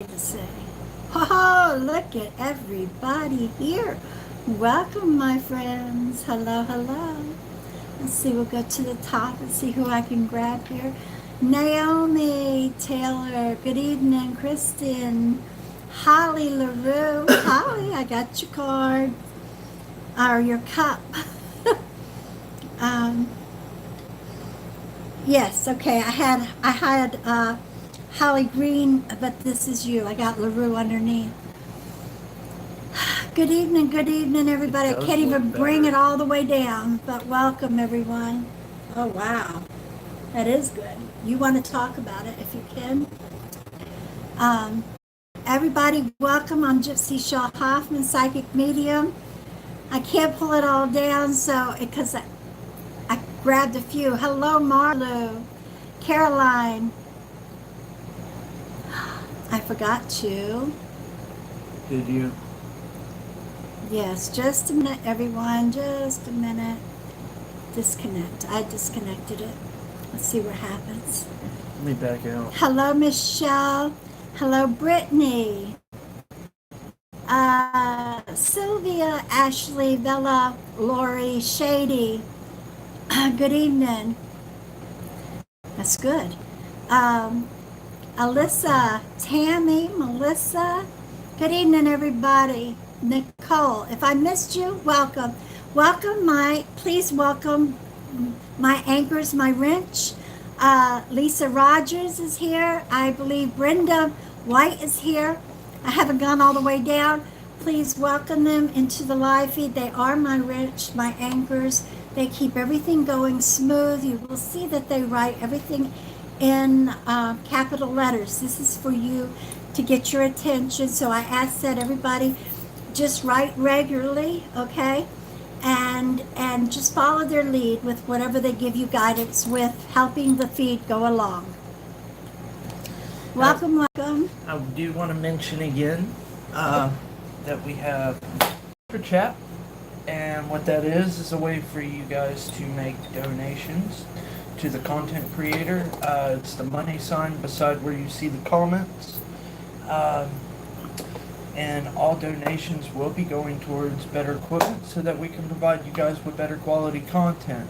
To say, oh, look at everybody here. Welcome, my friends. Hello, hello. Let's see, we'll go to the top and see who I can grab here. Naomi Taylor, good evening. Kristen, Holly LaRue. Holly, I got your card, or your cup. um, yes, okay, I had Holly Green, but this is you. I got LaRue underneath. Good evening, everybody. I can't even bring it all the way down, but welcome, everyone. Oh, wow. That is good. You want to talk about it if you can. Everybody, welcome. I'm Gypsy Shaw Hoffman, Psychic Medium. I can't pull it all down, so because I grabbed a few. Hello, Marlo. Caroline. I forgot to. Did you? Yes, just a minute, everyone. Just a minute. Disconnect. I disconnected it. Let's see what happens. Let me back out. Hello, Michelle. Hello, Brittany. Sylvia, Ashley, Bella, Lori, Shady. Good evening. That's good. Alyssa, Tammy, Melissa. Good evening, everybody. Nicole, if I missed you, welcome. Please welcome my anchors, my wrench. Lisa Rogers is here. I believe Brenda White is here. I haven't gone all the way down. Please welcome them into the live feed. They are my wrench, my anchors. They keep everything going smooth. You will see that they write everything in capital letters. This is for you to get your attention. So I ask that everybody just write regularly, okay? And just follow their lead with whatever they give you guidance with, helping the feed go along. Welcome. I do want to mention again that we have Super Chat, and what that is a way for you guys to make donations to the content creator. It's the money sign beside where you see the comments. And all donations will be going towards better equipment so that we can provide you guys with better quality content.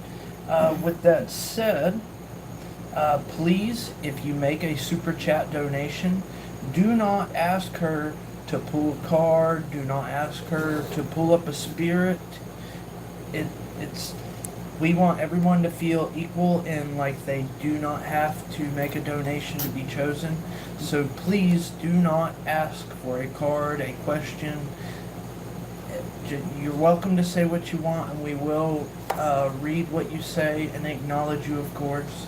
With that said, please, if you make a super chat donation, do not ask her to pull a card, do not ask her to pull up a spirit. We want everyone to feel equal and like they do not have to make a donation to be chosen. So please do not ask for a card, a question. You're welcome to say what you want, and we will read what you say and acknowledge you, of course.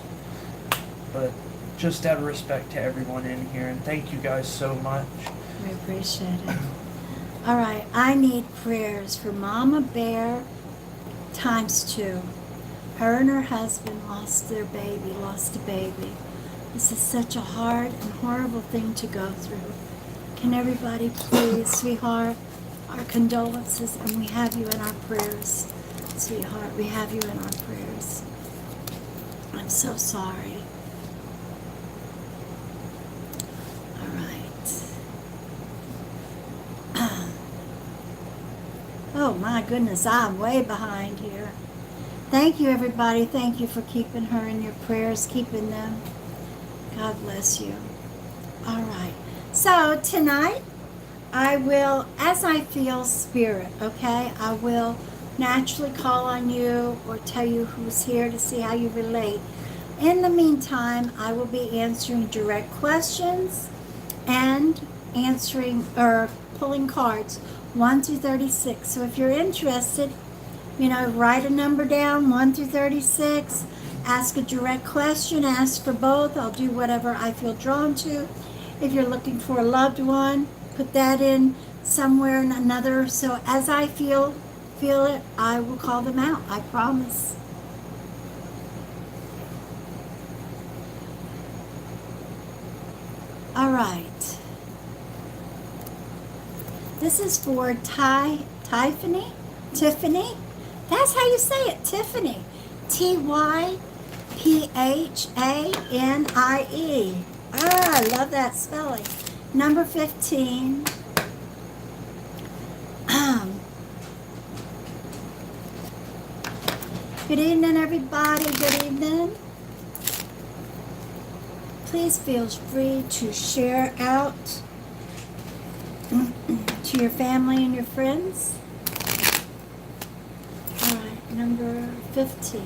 But just out of respect to everyone in here, and thank you guys so much. We appreciate it. All right, I need prayers for Mama Bear ×2. Her and her husband lost a baby. This is such a hard and horrible thing to go through. Can everybody please, sweetheart, our condolences, and we have you in our prayers. Sweetheart, we have you in our prayers. I'm so sorry. All right. Oh my goodness, I'm way behind here. Thank you, everybody. Thank you for keeping her in your prayers, keeping them. God bless you. All right. So tonight, I will, as I feel spirit, okay, I will naturally call on you or tell you who's here to see how you relate. In the meantime, I will be answering direct questions and answering or pulling cards 1 through 36. So if you're interested, write a number down, 1 through 36. Ask a direct question, ask for both. I'll do whatever I feel drawn to. If you're looking for a loved one, put that in somewhere in another. So as I feel it, I will call them out. I promise. All right. This is for Tiffany. That's how you say it, Tiffany. Typhanie. I love that spelling. Number 15. Good evening, everybody. Good evening. Please feel free to share out to your family and your friends. All right, number 15.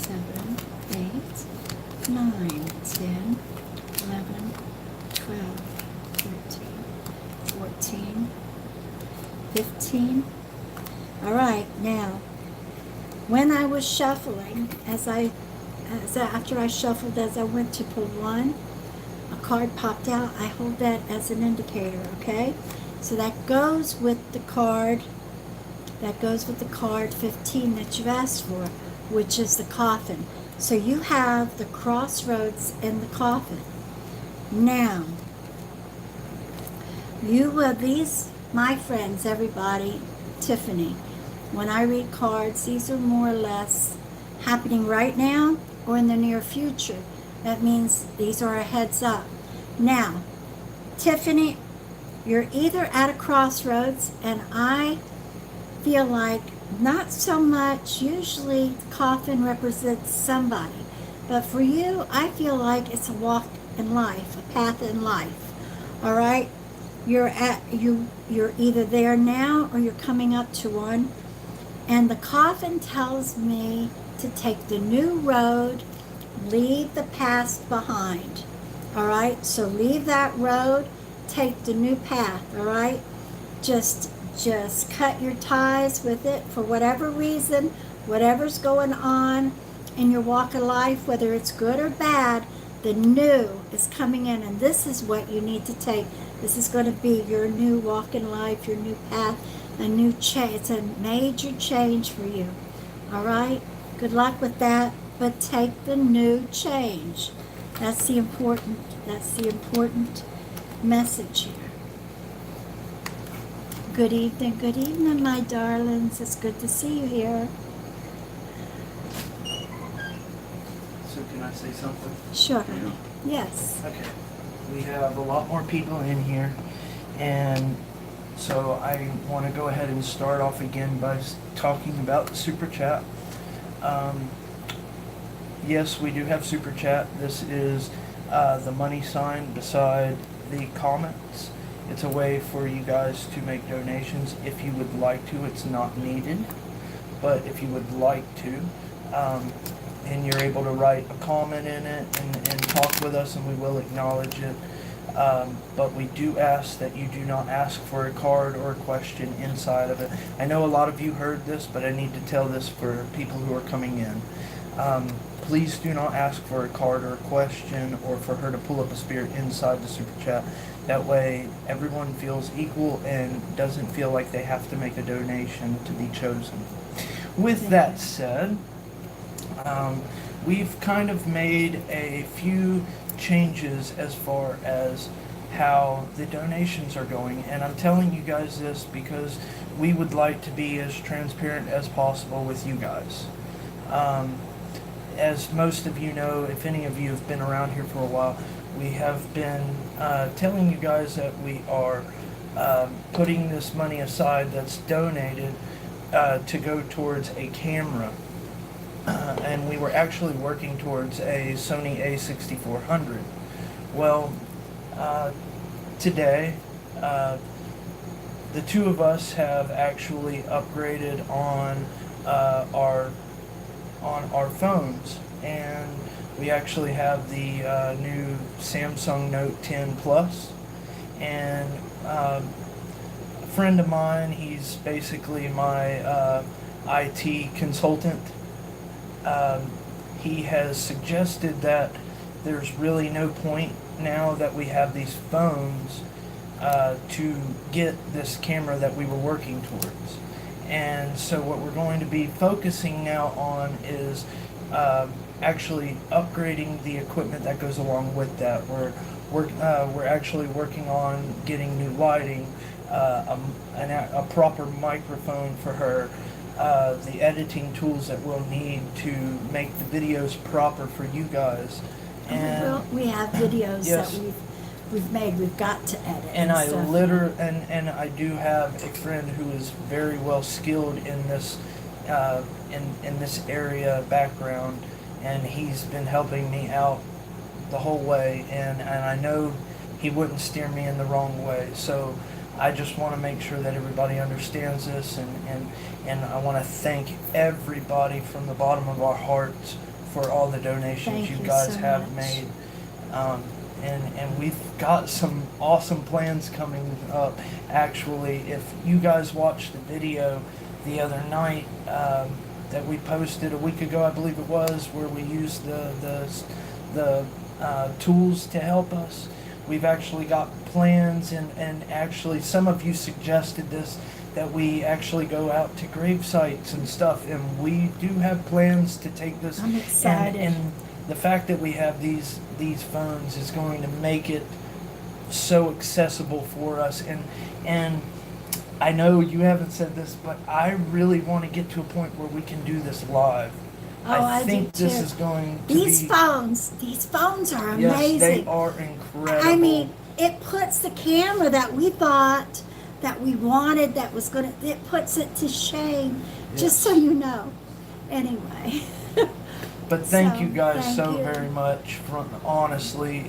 7, 8, 9, 10, 11, 12, 13, 14, 15. All right, now, when I was shuffling, after I shuffled, as I went to pull one, a card popped out. I hold that as an indicator, okay? So that goes with the card. That goes with the card 15 that you've asked for, which is the coffin. So you have the crossroads and the coffin. Now, these, my friends, everybody, Tiffany, when I read cards, these are more or less happening right now or in the near future. That means these are a heads up. Now, Tiffany, you're either at a crossroads, and I feel like not so much. Usually the coffin represents somebody, but for you, I feel like it's a walk in life, a path in life. All right, you're either there now or you're coming up to one, and the coffin tells me to take the new road, leave the past behind. All right, so leave that road, take the new path. All right, just cut your ties with it for whatever reason, whatever's going on in your walk of life, whether it's good or bad. The new is coming in, and this is what you need to take. This is going to be your new walk in life, your new path, a new change. It's a major change for you. All right, good luck with that, but take the new change. That's the important message here. Good evening, my darlings. It's good to see you here. So can I say something? Sure, honey. Yes. Okay. We have a lot more people in here, and so I want to go ahead and start off again by talking about the super chat. Yes, we do have super chat. This is the money sign beside the comments. It's a way for you guys to make donations if you would like to. It's not needed, but if you would like to, and you're able to write a comment in it and talk with us, and we will acknowledge it. But we do ask that you do not ask for a card or a question inside of it. I know a lot of you heard this, but I need to tell this for people who are coming in. Please do not ask for a card or a question, or for her to pull up a spirit inside the super chat. That way everyone feels equal and doesn't feel like they have to make a donation to be chosen. With that said, we've kind of made a few changes as far as how the donations are going, and I'm telling you guys this because we would like to be as transparent as possible with you guys. As most of you know, if any of you have been around here for a while, we have been telling you guys that we are putting this money aside that's donated to go towards a camera. And we were actually working towards a Sony a6400. Well, today, the two of us have actually upgraded on our phones, and we actually have the new Samsung Note 10 Plus, and a friend of mine, he's basically my IT consultant. He has suggested that there's really no point now that we have these phones to get this camera that we were working towards. And so what we're going to be focusing now on is actually upgrading the equipment that goes along with that. We're actually working on getting new lighting, a proper microphone for her, the editing tools that we'll need to make the videos proper for you guys. And we have videos yes. that we've made. We've got to edit. And I stuff. and I do have a friend who is very well skilled in this in this area background, and he's been helping me out the whole way, and I know he wouldn't steer me in the wrong way. So I just want to make sure that everybody understands this, and I want to thank everybody from the bottom of our hearts for all the donations you guys so have much. made. And we've got some awesome plans coming up. Actually, if you guys watched the video the other night that we posted a week ago, I believe it was, where we used the tools to help us, we've actually got plans, and actually some of you suggested this, that we actually go out to grave sites and stuff, and we do have plans to take this. I'm excited. And the fact that we have these phones is going to make it so accessible for us, and I know you haven't said this, but I really want to get to a point where we can do this live. I think do this too. is going to These be... phones are amazing. Yes, they are incredible. I mean, it puts the camera that we thought that we wanted, that was going to, it puts it to shame, just so you know. Anyway. But thank you guys thank so you. very much. Honestly,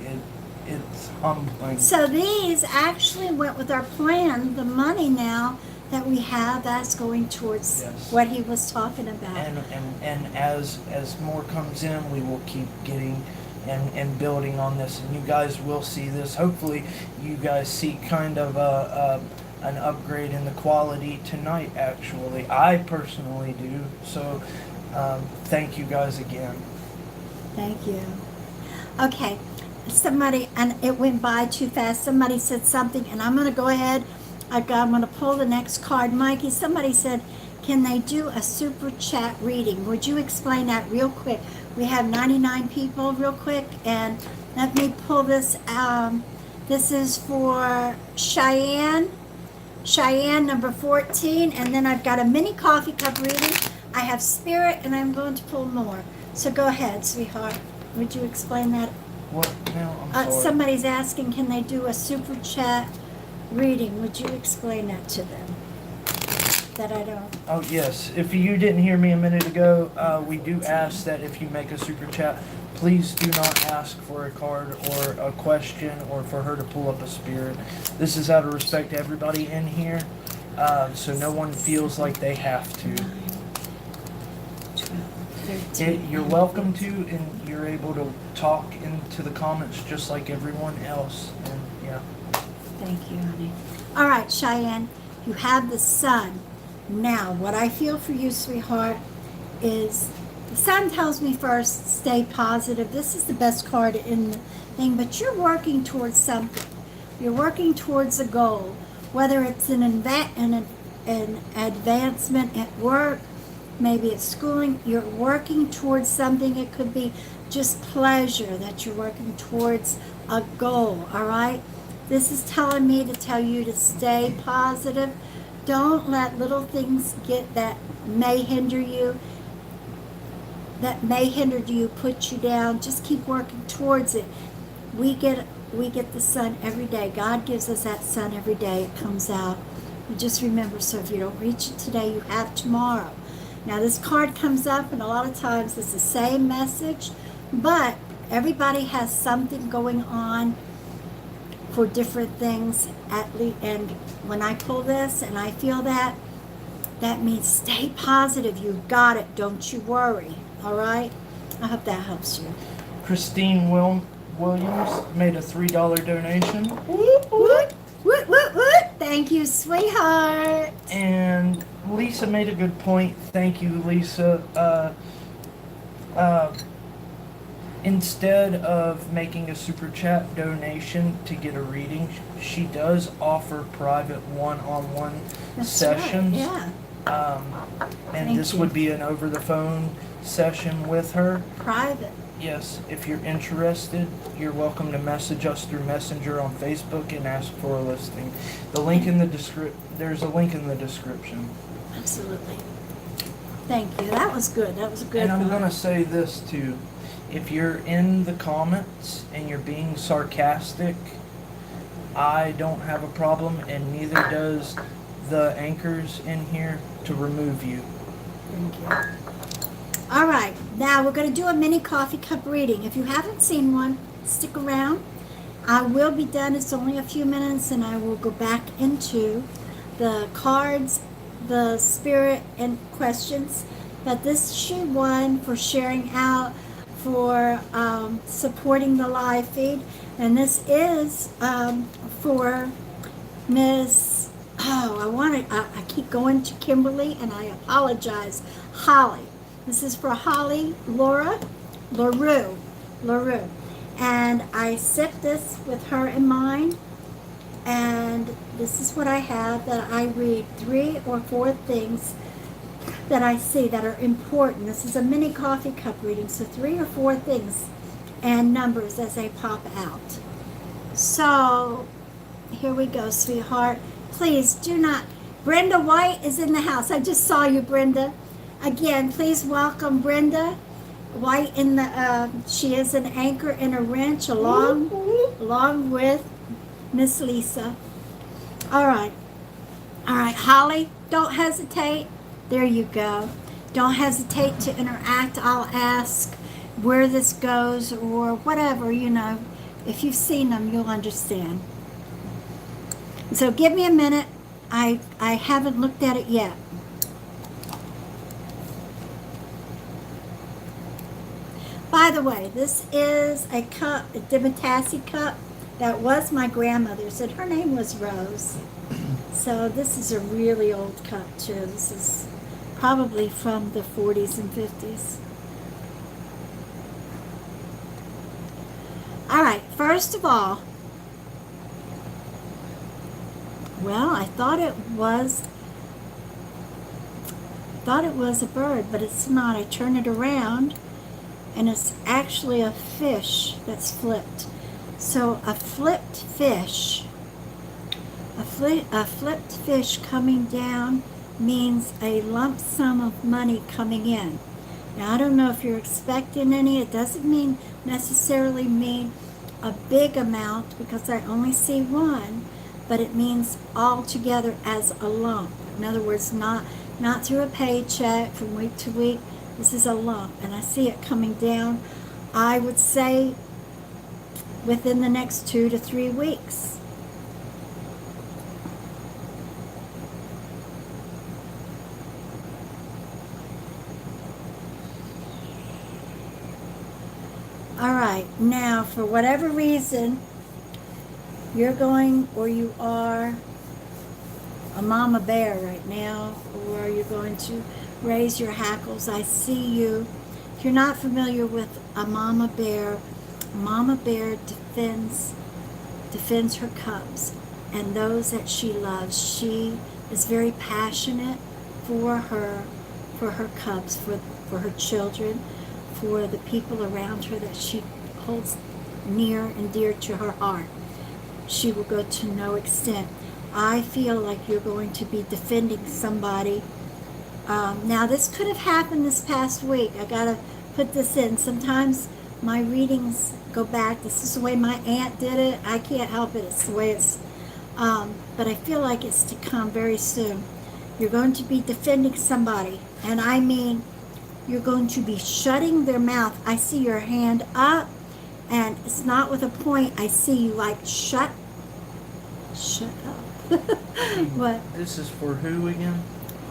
it's humbling. So these actually went with our plan. The money now that we have, that's going towards Yes. what he was talking about. And as more comes in, we will keep getting and building on this, and you guys will see this. Hopefully you guys see kind of an upgrade in the quality tonight. Actually, I personally do. So thank you guys again. Thank you. Okay, somebody, and it went by too fast, somebody said something, and I'm going to go ahead, I'm going to pull the next card. Mikey, somebody said, can they do a super chat reading? Would you explain that real quick? We have 99 people real quick, and let me pull this. This is for Cheyenne number 14, and then I've got a mini coffee cup reading. I have spirit, and I'm going to pull more. So go ahead, sweetheart. Would you explain that? What now? I'm sorry. Somebody's asking, can they do a super chat reading? Would you explain that to them? That I don't. Oh yes, if you didn't hear me a minute ago, we do ask that if you make a super chat, please do not ask for a card or a question or for her to pull up a spirit. This is out of respect to everybody in here, so no one feels like they have to. 9, 12, 13. You're welcome to, and you're able to talk into the comments just like everyone else. And yeah. Thank you, honey. All right, Cheyenne, you have the sun. Now, what I feel for you, sweetheart, is the sun tells me first, stay positive. This is the best card in the thing, but you're working towards something. You're working towards a goal, whether it's an advancement at work, maybe it's schooling. You're working towards something. It could be just pleasure that you're working towards a goal, all right? This is telling me to tell you to stay positive. Don't let little things get that may hinder you, put you down. Just keep working towards it. We get the sun every day. God gives us that sun every day. It comes out. And just remember, so if you don't reach it today, you have tomorrow. Now this card comes up, and a lot of times it's the same message, but everybody has something going on for different things at least. And when I pull this and I feel that means stay positive. You got it. Don't you worry. All right? I hope that helps you. Christine Williams made a $3 donation. Woot, woot, woot, woot, woot. Thank you, sweetheart. And Lisa made a good point. Thank you, Lisa. Instead of making a super chat donation to get a reading, she does offer private one-on-one sessions. Right, yeah. And Thank this you. would be an over-the-phone session with her. Private. Yes, if you're interested, you're welcome to message us through Messenger on Facebook and ask for a listing. The link in the there's a link in the description. Absolutely. Thank you. That was good. That was a good And I'm one. gonna say this too. If you're in the comments and you're being sarcastic, I don't have a problem, and neither does the anchors in here, to remove you. Thank you. All right, now we're going to do a mini coffee cup reading. If you haven't seen one, stick around. I will be done. It's only a few minutes, and I will go back into the cards, the spirit, and questions. But this she won for sharing out, for supporting the live feed, and this is for Miss. I keep going to Kimberly, and I apologize. Holly. This is for Holly LaRue. And I set this with her in mind. And this is what I have, that I read 3 or 4 things that I see that are important. This is a mini coffee cup reading, so 3 or 4 things and numbers as they pop out. So here we go, sweetheart. Please do not. Brenda White is in the house. I just saw you, Brenda. Again, please welcome Brenda White in the. She is an anchor in a wrench along with Miss Lisa. All right, Holly. Don't hesitate. There you go. Don't hesitate to interact. I'll ask where this goes or whatever. If you've seen them, you'll understand. So give me a minute. I haven't looked at it yet. By the way, this is a cup, a Dimatassi cup, that was my grandmother's, and her name was Rose. So this is a really old cup too. This is probably from the 40s and 50s. All right, first of all, well, I thought it was a bird, but it's not. I turn it around, and it's actually a fish that's flipped. So a flipped fish coming down means a lump sum of money coming in. Now, I don't know if you're expecting any. It doesn't necessarily mean a big amount, because I only see one, but it means all together as a lump. In other words, not through a paycheck from week to week. This is a lump, and I see it coming down, I would say, within the next 2 to 3 weeks. All right, now for whatever reason, you're going, or you are a mama bear right now, or you're going to raise your hackles. I see you. If you're not familiar with a mama bear defends her cubs and those that she loves. She is very passionate for her cubs, for her children, for the people around her that she holds near and dear to her heart. She will go to no extent. I feel like you're going to be defending somebody. Now, this could have happened this past week. I gotta put this in. Sometimes my readings go back. This is the way my aunt did it. I can't help it. It's the way it's. But I feel like it's to come very soon. You're going to be defending somebody, and I mean, you're going to be shutting their mouth. I see your hand up, and it's not with a point. I see you like shut up. What? This is for who again?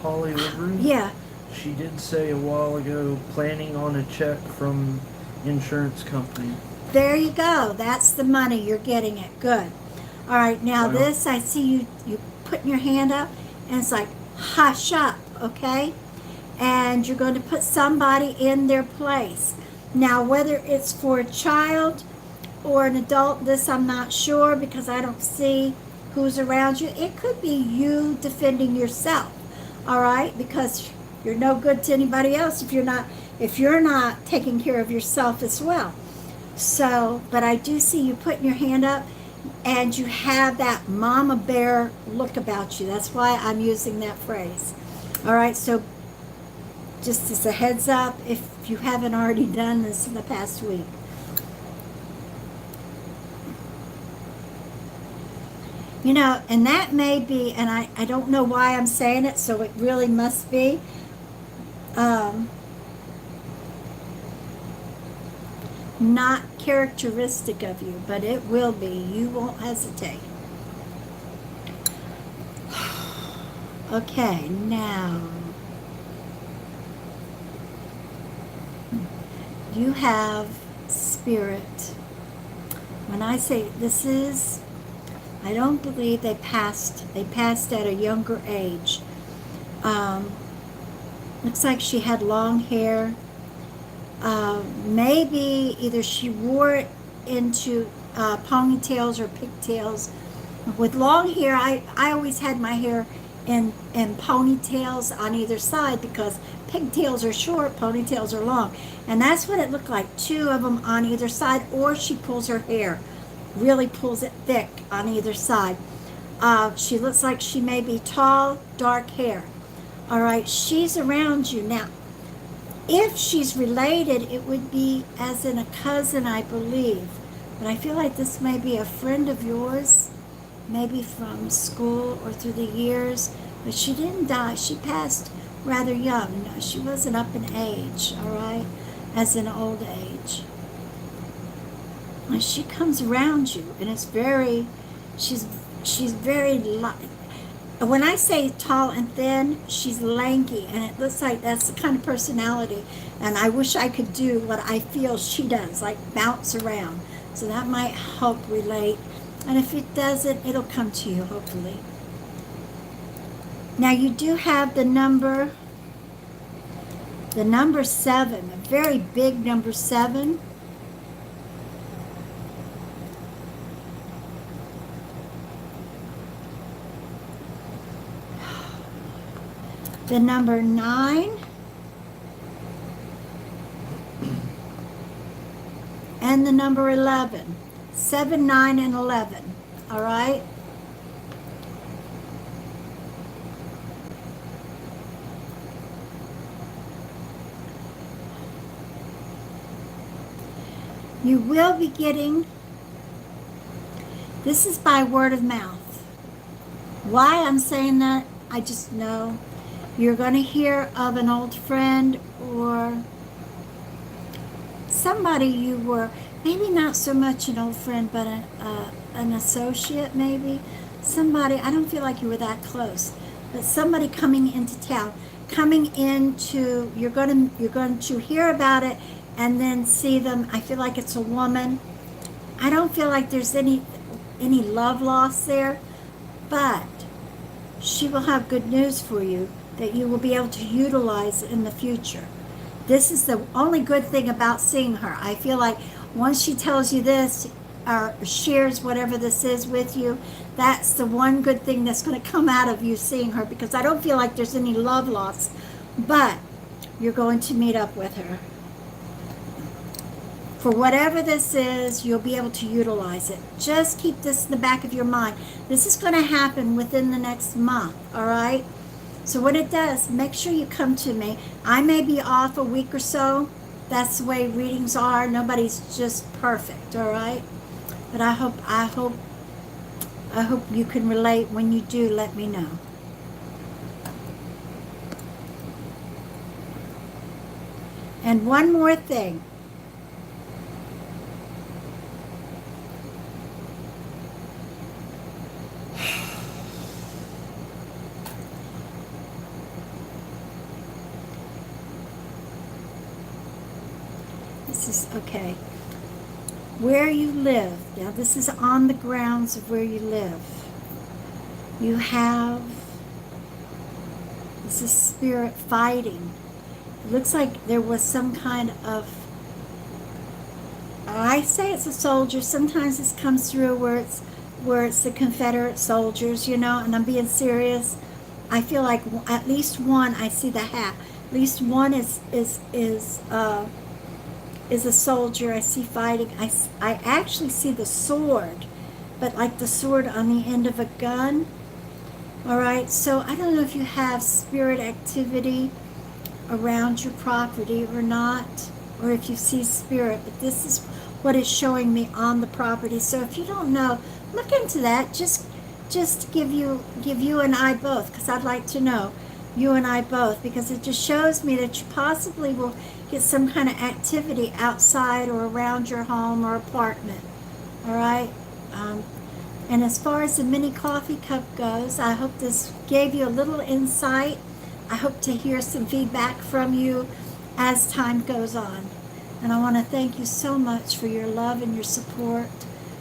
Holly LaRue? Yeah. She did say a while ago, planning on a check from insurance company. There you go. That's the money. You're getting it. Good. All right. Now Wow. this, I see you putting your hand up, and it's like, hush up, okay? And you're going to put somebody in their place. Now, whether it's for a child or an adult, this I'm not sure, because I don't see who's around you. It could be you defending yourself, all right? Because you're no good to anybody else if you're not taking care of yourself as well. So, but I do see you putting your hand up, and you have that mama bear look about you. That's why I'm using that phrase. All right, so just as a heads up, if you haven't already done this in the past week. You know, and that may be, and I don't know why I'm saying it, so it really must be, not characteristic of you, but it will be. You won't hesitate. Okay, now you have spirit. When I say this is, I don't believe they passed at a younger age. Looks like she had long hair. Maybe either she wore it into ponytails or pigtails. With long hair, I always had my hair in ponytails on either side, because pigtails are short, ponytails are long. And that's what it looked like, two of them on either side, or she pulls her hair, really pulls it thick on either side. She looks like she may be tall, dark hair. All right, she's around you now. If she's related, it would be as in a cousin, I believe. But I feel like this may be a friend of yours, maybe from school or through the years. But she didn't die. She passed rather young. No, she wasn't up in age, all right, as in old age. And she comes around you, and it's very, she's very light. When I say tall and thin, she's lanky, and it looks like that's the kind of personality. And I wish I could do what I feel she does, like bounce around. So that might help relate. And if it doesn't, it'll come to you, hopefully. Now you do have the number 7, a very big number 7. The number 9, and the number 11. 7, 9, and 11. All right? You will be getting, this is by word of mouth. Why I'm saying that, I just know. You're going to hear of an old friend or somebody you were, maybe not so much an old friend, but an associate maybe. Somebody, I don't feel like you were that close, but somebody coming into town, coming into, you're going to hear about it and then see them. I feel like it's a woman. I don't feel like there's any love lost there, but she will have good news for you that you will be able to utilize in the future. This is the only good thing about seeing her. I feel like once she tells you this or shares whatever this is with you, that's the one good thing that's going to come out of you seeing her, because I don't feel like there's any love lost, but you're going to meet up with her. For whatever this is, you'll be able to utilize it. Just keep this in the back of your mind. This is going to happen within the next month, all right? So when it does, make sure you come to me. I may be off a week or so. That's the way readings are. Nobody's just perfect, all right? But I hope you can relate. When you do, let me know. And one more thing. This is okay. Where you live. Now this is on the grounds of where you live. You have, this is spirit fighting. It looks like there was some kind of, I say it's a soldier. Sometimes this comes through where it's the Confederate soldiers, you know, and I'm being serious. I feel like at least one, I see the hat. At least one is a soldier. I see fighting. I actually see the sword, but like the sword on the end of a gun. All right, so I don't know if you have spirit activity around your property or not, or if you see spirit, but this is what is showing me on the property. So if you don't know, look into that. Just give you and I both, because I'd like to know, you and I both, because it just shows me that you possibly will get some kind of activity outside or around your home or apartment. All right. And as far as the mini coffee cup goes, I hope this gave you a little insight. I hope to hear some feedback from you as time goes on. And I want to thank you so much for your love and your support.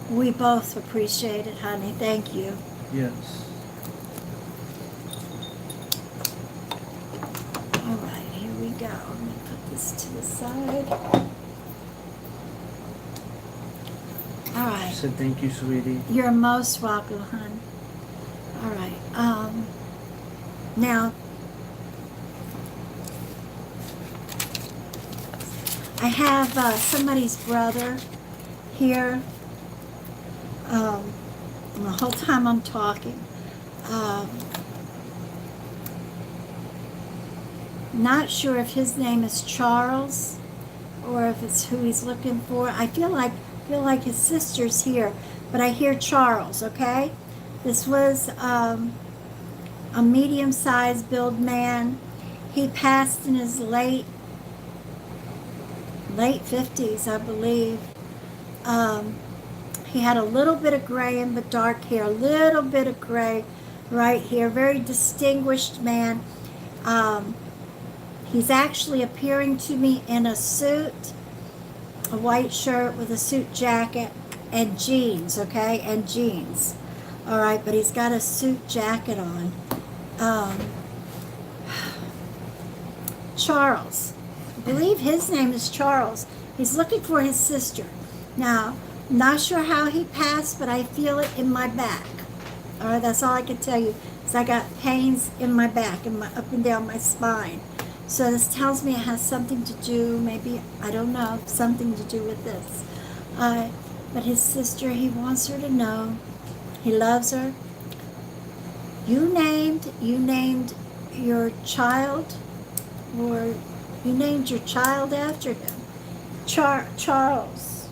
We both appreciate it, honey. Thank you. Yes. All right, here we go. Let me put this to the side. All right. She said thank you, sweetie. You're most welcome, hon. All right. Now, I have somebody's brother here. The whole time I'm talking. Not sure if his name is Charles or if it's who he's looking for. I feel like his sister's here, but I hear Charles. Okay, this was a medium-sized build man. He passed in his late 50s, I believe. He had a little bit of gray in the dark hair, a little bit of gray right here. Very distinguished man. He's actually appearing to me in a suit, a white shirt with a suit jacket and jeans, okay? And jeans. All right, but he's got a suit jacket on. Charles. I believe his name is Charles. He's looking for his sister. Now, not sure how he passed, but I feel it in my back. All right, that's all I can tell you. Is I got pains in my back, and up and down my spine. So this tells me it has something to do, maybe, I don't know, something to do with this. But his sister, he wants her to know he loves her. You named your child, or you named your child after him. Charles.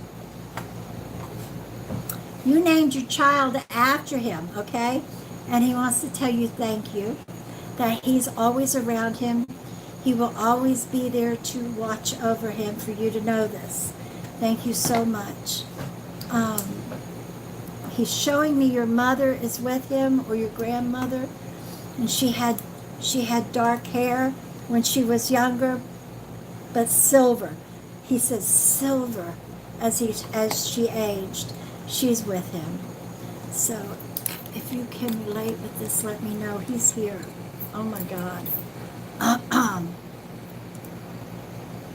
You named your child after him, okay? And he wants to tell you thank you, that he's always around him. He will always be there to watch over him, for you to know this. Thank you so much. He's showing me your mother is with him, or your grandmother, and she had dark hair when she was younger, but silver. He says silver as she aged. She's with him. So if you can relate with this, let me know. He's here. Oh my God.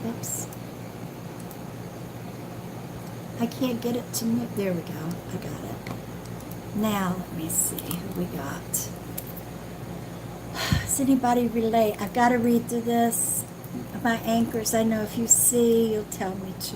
Oops. I can't get it to move. There we go. I got it. Now let me see who we got. Does anybody relate? I've got to read through this. My anchors, I know if you see, you'll tell me to.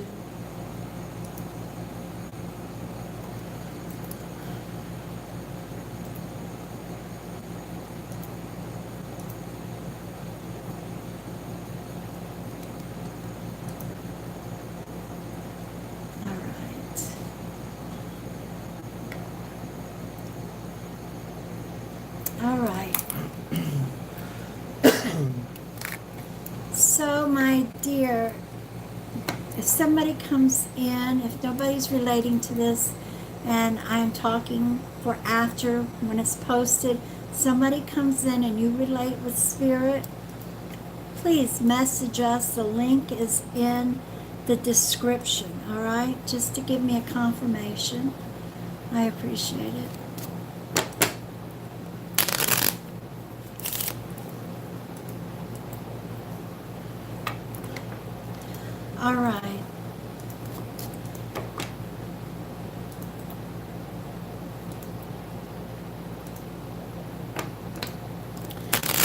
All right. So, my dear, if somebody comes in, if nobody's relating to this, and I'm talking for after when it's posted, somebody comes in and you relate with spirit, please message us. The link is in the description, all right? Just to give me a confirmation. I appreciate it. All right.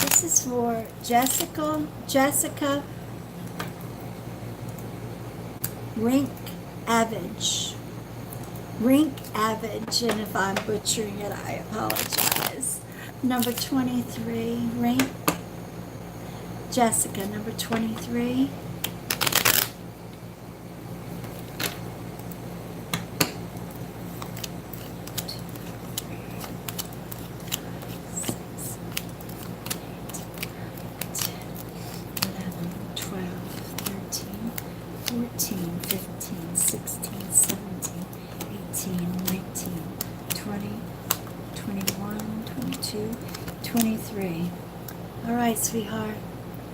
This is for Jessica Rink Avage, and if I'm butchering it, I apologize. Number 23, Rink. Jessica, number 23. All right, sweetheart,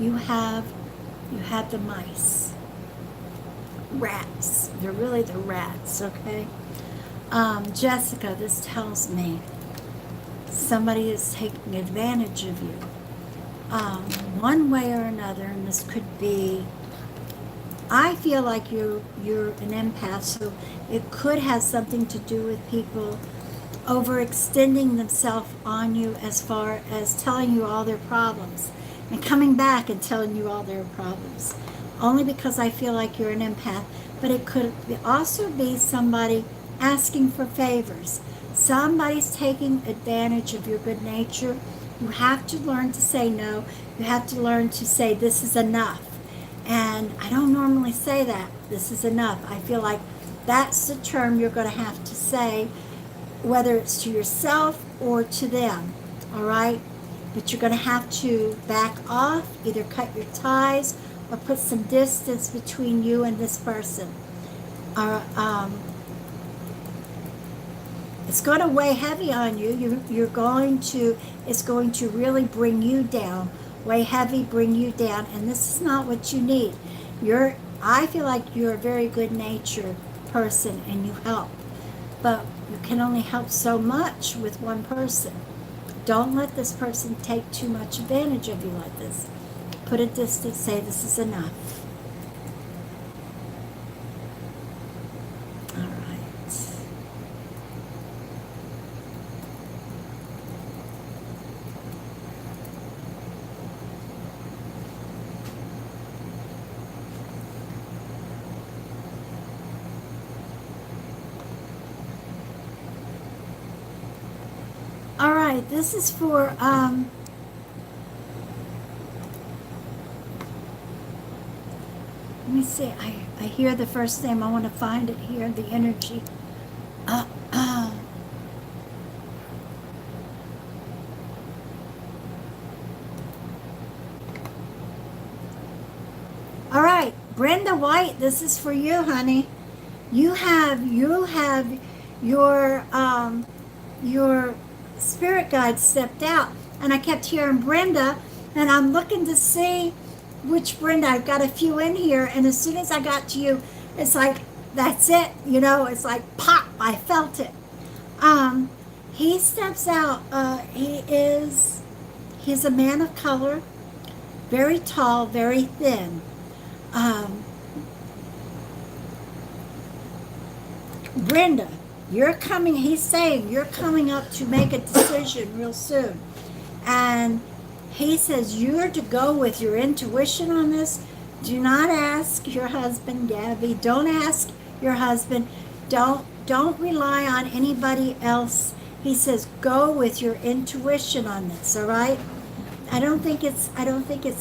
you have the mice, rats. They're really the rats, okay? Jessica, this tells me somebody is taking advantage of you, one way or another, and this could be. I feel like you're an empath, so it could have something to do with people overextending themselves on you as far as telling you all their problems and coming back and telling you all their problems, only because I feel like you're an empath. But it could also be somebody asking for favors. Somebody's taking advantage of your good nature. You have to learn to say no. You have to learn to say this is enough. And I don't normally say that, this is enough. I feel like that's the term you're going to have to say, whether it's to yourself or to them, all right? But you're going to have to back off, either cut your ties or put some distance between you and this person. It's going to weigh heavy on you. It's going to really bring you down, weigh heavy, bring you down, and this is not what you need. I feel like you're a very good-natured person and you help, but you can only help so much with one person. Don't let this person take too much advantage of you like this. Put a distance, say this is enough. All right. All right, this is for, let me see, I hear the first name, I want to find it here, the energy. All right, Brenda White, this is for you, honey. You have your spirit guide stepped out, and I kept hearing Brenda, and I'm looking to see which Brenda. I've got a few in here, and as soon as I got to you, it's like, that's it, it's like pop, I felt it. He steps out. He's a man of color, very tall, very thin. Brenda, he's saying you're coming up to make a decision real soon. And he says you're to go with your intuition on this. Do not ask your husband, Gabby. Don't ask your husband. Don't rely on anybody else. He says go with your intuition on this, all right? I don't think it's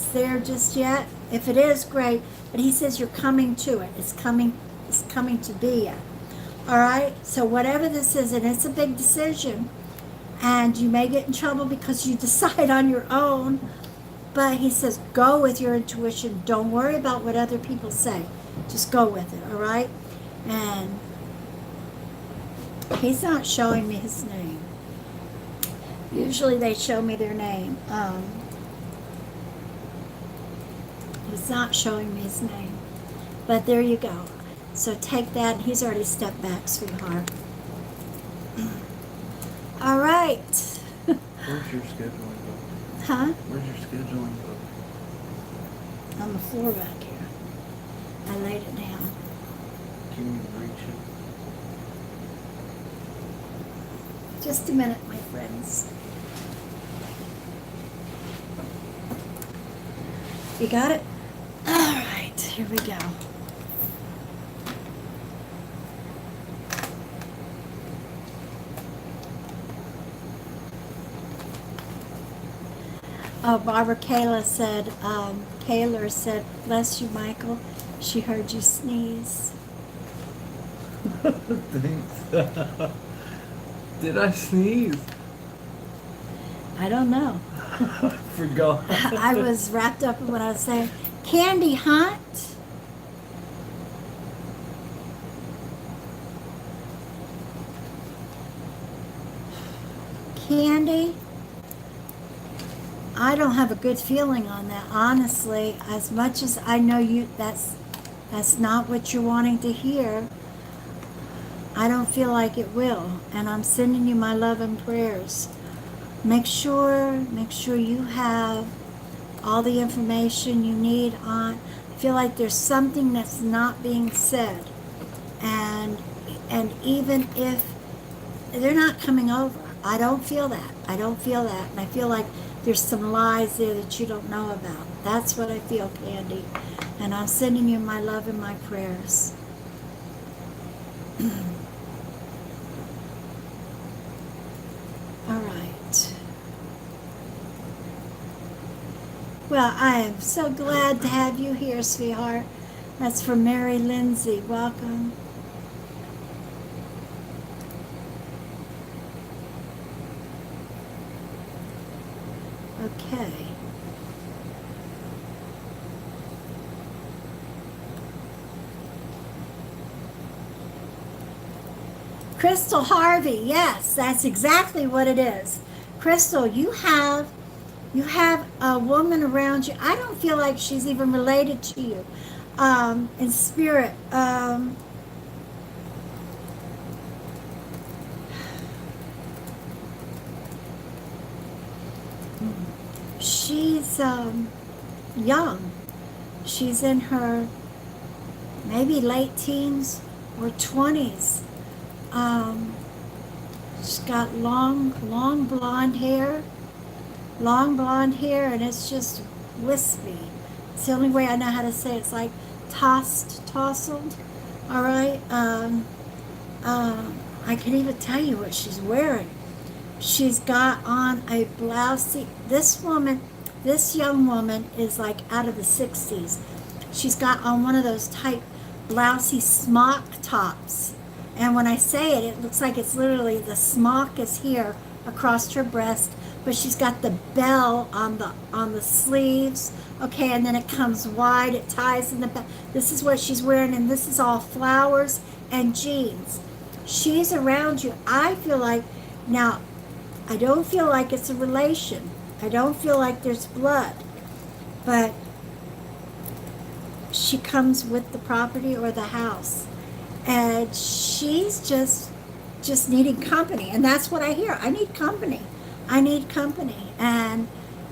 there just yet. If it is, great. But he says you're coming to it. It's coming to be it. All right, so whatever this is, and it's a big decision, and you may get in trouble because you decide on your own, but he says go with your intuition. Don't worry about what other people say. Just go with it, all right? And he's not showing me his name. Usually they show me their name. He's not showing me his name. But there you go. So take that, and he's already stepped back, sweetheart. All right. Where's your scheduling book? Huh? Where's your scheduling book? On the floor back here. I laid it down. Can you reach it? Just a minute, my friends. You got it? All right, here we go. Oh, Barbara Kaler said, bless you, Michael. She heard you sneeze. Thanks. Did I sneeze? I don't know. I forgot. I was wrapped up in what I was saying. Candy Hunt. Candy. I don't have a good feeling on that, honestly. As much as I know that's not what you're wanting to hear. I don't feel like it will, and I'm sending you my love and prayers. Make sure you have all the information you need on. I feel like there's something that's not being said, and even if they're not coming over, I don't feel that. And I feel like there's some lies there that you don't know about. That's what I feel, Candy, and I'm sending you my love and my prayers. All right. Well, I am so glad to have you here, sweetheart. That's for Mary Lindsay. Welcome. Okay. Christel Harvey, yes, that's exactly what it is. Christel, you have a woman around you. I don't feel like she's even related to you in spirit. She's young. She's in her maybe late teens or 20s. She's got long blonde hair, and it's just wispy. It's the only way I know how to say it. It's like tousled. All right. I can even tell you what she's wearing. She's got on a blouse. This young woman is like out of the 60s. She's got on one of those tight blousey smock tops. And when I say it, it looks like it's literally the smock is here across her breast, but she's got the bell on the sleeves. Okay, and then it comes wide, it ties in the back. This is what she's wearing, and this is all flowers and jeans. She's around you. I feel like, now, I don't feel like it's a relation. I don't feel like there's blood, but she comes with the property or the house, and she's just needing company, and that's what I hear. I need company, and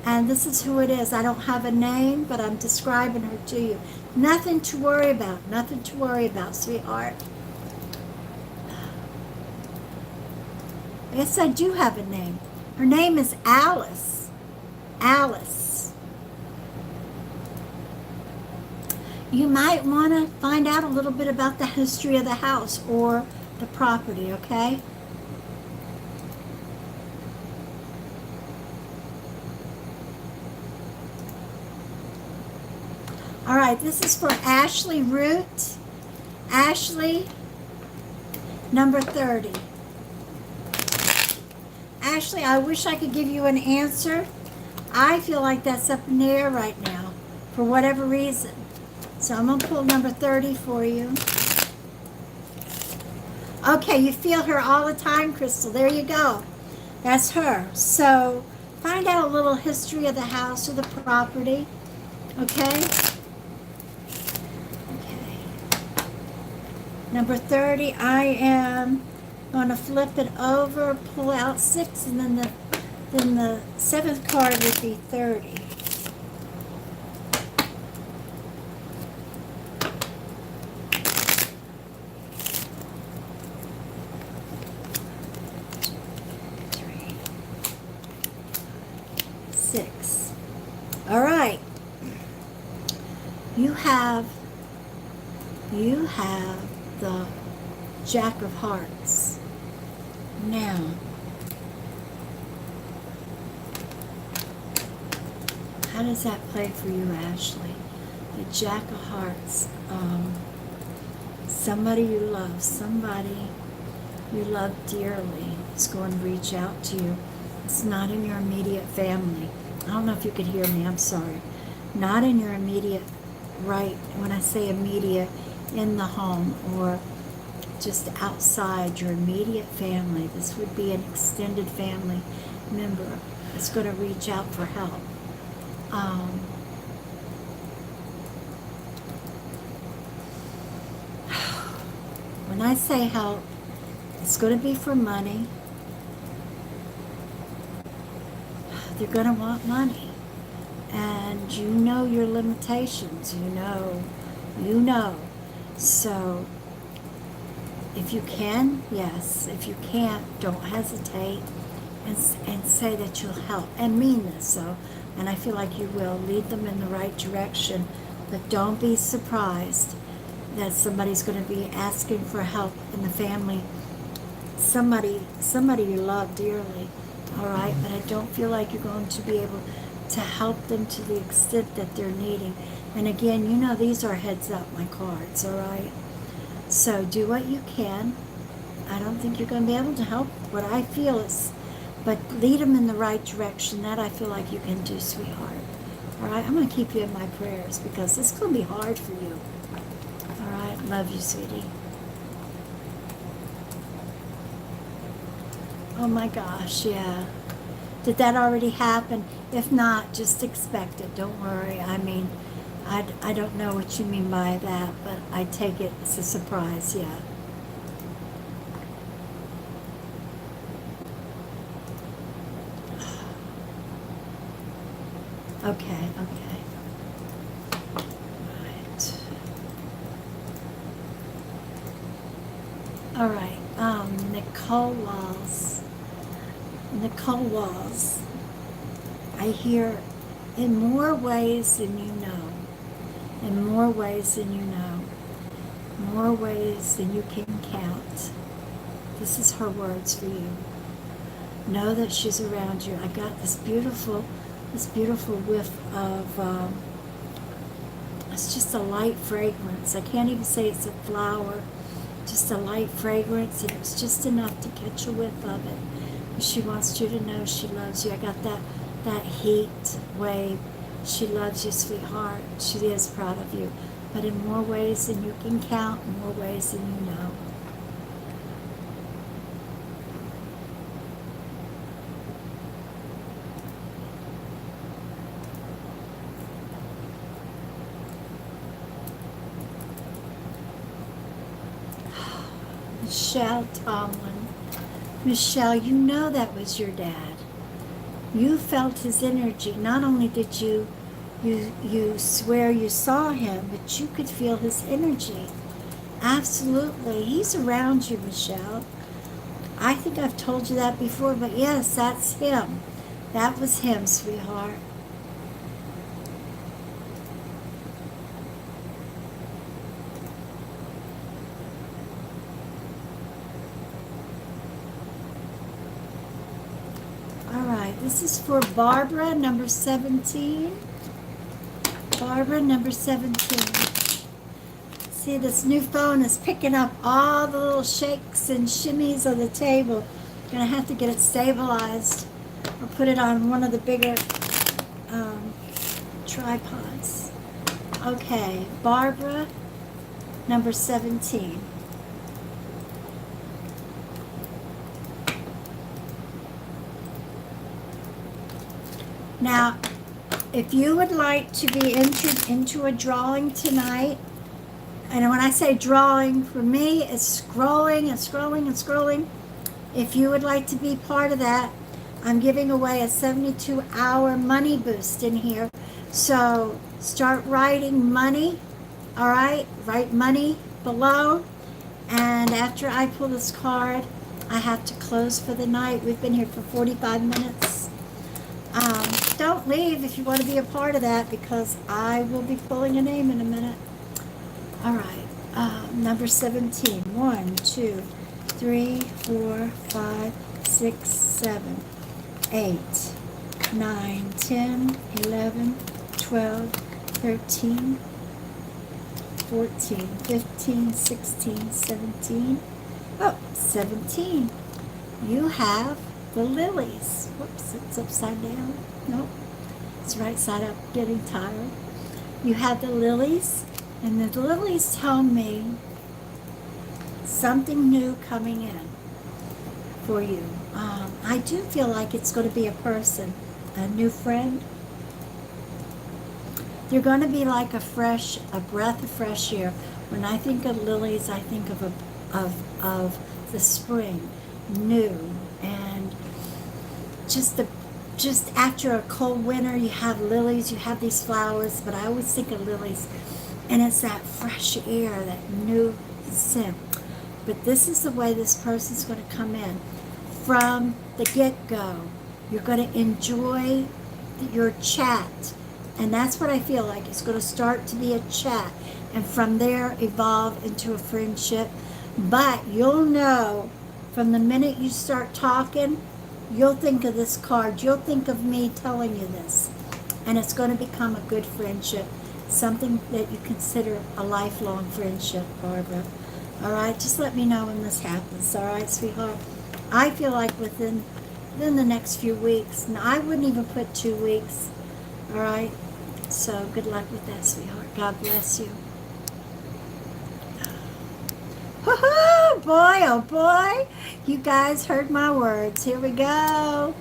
this is who it is. I don't have a name, but I'm describing her to you. Nothing to worry about, sweetheart. Yes, I do have a name. Her name is Alice. Alice. You might want to find out a little bit about the history of the house or the property, okay? All right, this is for Ashley Root. Ashley, number 30. Ashley, I wish I could give you an answer. I feel like that's up in the air right now for whatever reason. So I'm going to pull number 30 for you. Okay, you feel her all the time, Christel. There you go. That's her. So find out a little history of the house or the property. Okay? Okay. Number 30, I am going to flip it over, pull out 6, and then the 7th card would be 30. All right. You have the Jack of Hearts. Now, How does that play for you, Ashley? The Jack of Hearts. Somebody you love, somebody you love dearly is going to reach out to you. It's not in your immediate family. I don't know if you could hear me, I'm sorry. Not in your immediate, right, when I say immediate, in the home or just outside your immediate family. This would be an extended family member that's going to reach out for help. When I say help, it's going to be for money. They're going to want money. And you know your limitations. You know. So, if you can, yes. If you can't, don't hesitate and say that you'll help. And mean this, so. And I feel like you will. Lead them in the right direction. But don't be surprised that somebody's going to be asking for help in the family. Somebody you love dearly, all right? But I don't feel like you're going to be able to help them to the extent that they're needing. And again, you know these are heads up, my cards, all right? So do what you can. I don't think you're going to be able to help what I feel is, but lead them in the right direction. That I feel like you can do, sweetheart. All right? I'm going to keep you in my prayers because it's going to be hard for you. All right? Love you, sweetie. Oh my gosh, yeah. Did that already happen? If not, just expect it. Don't worry. I mean, I don't know what you mean by that, but I take it as a surprise, yeah. Okay. Right. All right. Nicole Walls. I hear in more ways than you know. In more ways than you know. More ways than you can count. This is her words for you. Know that she's around you. I got this beautiful whiff of, it's just a light fragrance. I can't even say it's a flower. Just a light fragrance, and it's just enough to catch a whiff of it. She wants you to know she loves you. I got that heat wave. She loves you, sweetheart. She is proud of you. But in more ways than you can count, more ways than you know. Michelle Tomlin. Michelle, you know that was your dad. You felt his energy. Not only did you swear you saw him, but you could feel his energy. Absolutely. He's around you, Michelle. I think I've told you that before, but yes, that's him. That was him, sweetheart. This is for Barbara, number 17. Barbara, number 17. See, this new phone is picking up all the little shakes and shimmies of the table. I'm going to have to get it stabilized or put it on one of the bigger tripods. Okay, Barbara, number 17. Now, if you would like to be entered into a drawing tonight, and when I say drawing, for me, it's scrolling and scrolling and scrolling. If you would like to be part of that, I'm giving away a 72-hour money boost in here. So start writing money, all right? Write money below. And after I pull this card, I have to close for the night. We've been here for 45 minutes. Don't leave if you want to be a part of that, because I will be pulling a name in a minute. All right, number 17. 1, 2, 3, 4, 5, 6, 7, 8, 9, 10, 11, 12, 13, 14, 15, 16, 17. Oh, 17. You have the lilies. Whoops, it's upside down. Nope, it's right side up, getting tired. You have the lilies, and the lilies tell me something new coming in for you. I do feel like it's going to be a person, a new friend. You're going to be like a breath of fresh air. When I think of lilies, I think of the spring, new, and just after a cold winter, you have lilies, you have these flowers, but I always think of lilies, and it's that fresh air, that new scent. But this is the way this person's going to come in. From the get-go, you're going to enjoy your chat. And that's what I feel like. It's going to start to be a chat. And from there, evolve into a friendship. But you'll know from the minute you start talking, you'll think of this card. You'll think of me telling you this. And it's going to become a good friendship. Something that you consider a lifelong friendship, Barbara. All right? Just let me know when this happens. All right, sweetheart? I feel like within the next few weeks. And I wouldn't even put 2 weeks. All right? So good luck with that, sweetheart. God bless you. Woohoo! Boy, oh boy. You guys heard my words. Here we go.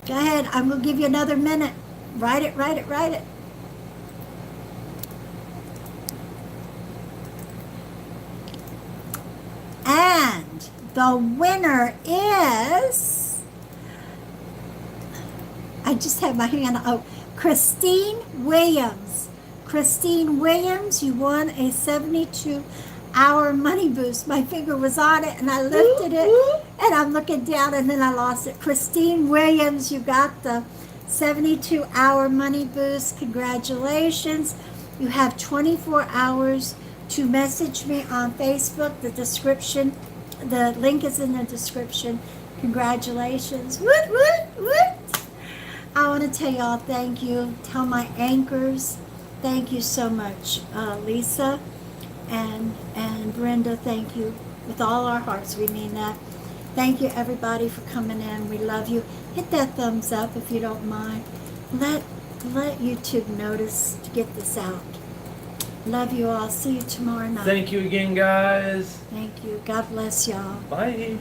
Go ahead. I'm going to give you another minute. Write it, write it, write it. And the winner is... I just have my hand out. Christine Williams. Christine Williams, you won a 72-hour money boost. My finger was on it and I lifted it and I'm looking down and then I lost it. Christine Williams, you got the 72-hour money boost. Congratulations. You have 24 hours to message me on Facebook. The link is in the description. Congratulations. Woot, woot, woot. I want to tell y'all thank you. Tell my anchors thank you so much. Lisa and Brenda, thank you. With all our hearts, we mean that. Thank you, everybody, for coming in. We love you. Hit that thumbs up if you don't mind. Let YouTube notice to get this out. Love you all. See you tomorrow night. Thank you again, guys. Thank you. God bless y'all. Bye.